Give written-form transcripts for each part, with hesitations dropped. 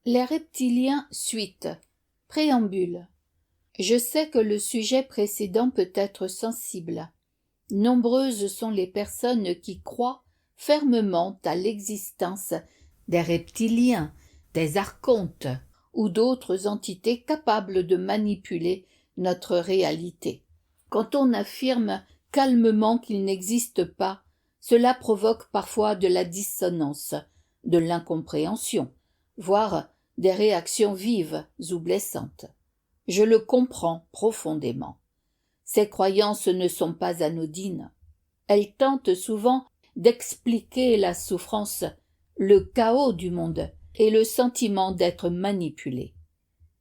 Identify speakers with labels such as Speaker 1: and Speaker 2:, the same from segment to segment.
Speaker 1: Les reptiliens suite. Préambule. Je sais que le sujet précédent peut être sensible. Nombreuses sont les personnes qui croient fermement à l'existence des reptiliens, des archontes ou d'autres entités capables de manipuler notre réalité. Quand on affirme calmement qu'ils n'existent pas, cela provoque parfois de la dissonance, de l'incompréhension, voire des réactions vives ou blessantes. Je le comprends profondément. Ces croyances ne sont pas anodines. Elles tentent souvent d'expliquer la souffrance, le chaos du monde et le sentiment d'être manipulé.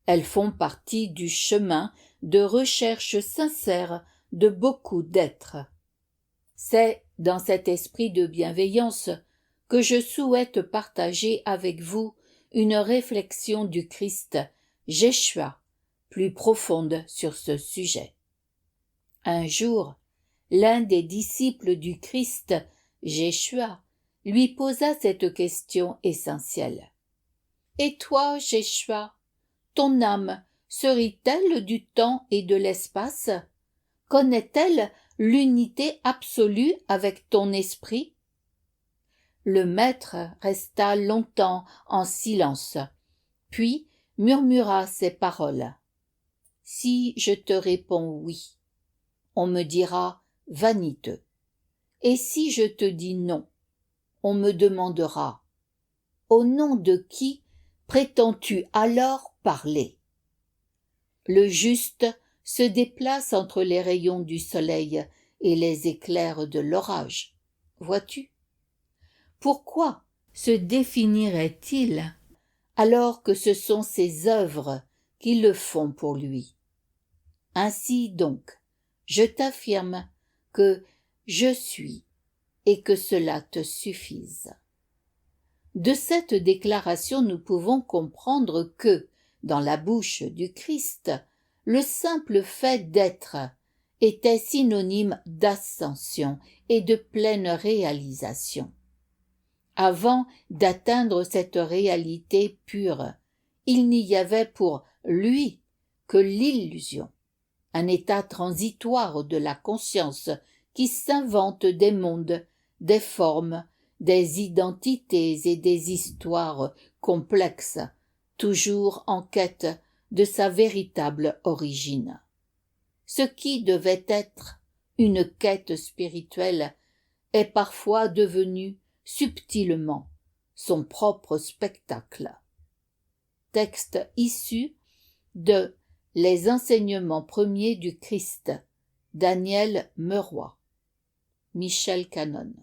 Speaker 1: Elles font partie du chemin de recherche sincère de beaucoup d'êtres. C'est dans cet esprit de bienveillance que je souhaite partager avec vous une réflexion du Christ, Jéshua, plus profonde sur ce sujet. Un jour, l'un des disciples du Christ, Jéshua, lui posa cette question essentielle. « Et toi, Jéshua, ton âme serait-elle du temps et de l'espace? Connaît-elle l'unité absolue avec ton esprit ?» Le maître resta longtemps en silence, puis murmura ces paroles. « Si je te réponds oui, on me dira vaniteux. Et si je te dis non, on me demandera au nom de qui prétends-tu alors parler? Le juste se déplace entre les rayons du soleil et les éclairs de l'orage. Vois-tu? Pourquoi se définirait-il alors que ce sont ses œuvres qui le font pour lui? Ainsi donc, je t'affirme que je suis et que cela te suffise. De cette déclaration, nous pouvons comprendre que, dans la bouche du Christ, le simple fait d'être était synonyme d'ascension et de pleine réalisation. Avant d'atteindre cette réalité pure, il n'y avait pour lui que l'illusion, un état transitoire de la conscience qui s'invente des mondes, des formes, des identités et des histoires complexes, toujours en quête de sa véritable origine. Ce qui devait être une quête spirituelle est parfois devenu subtilement son propre spectacle. Texte issu de Les enseignements premiers du Christ, Daniel Meurois, Michel Cannon.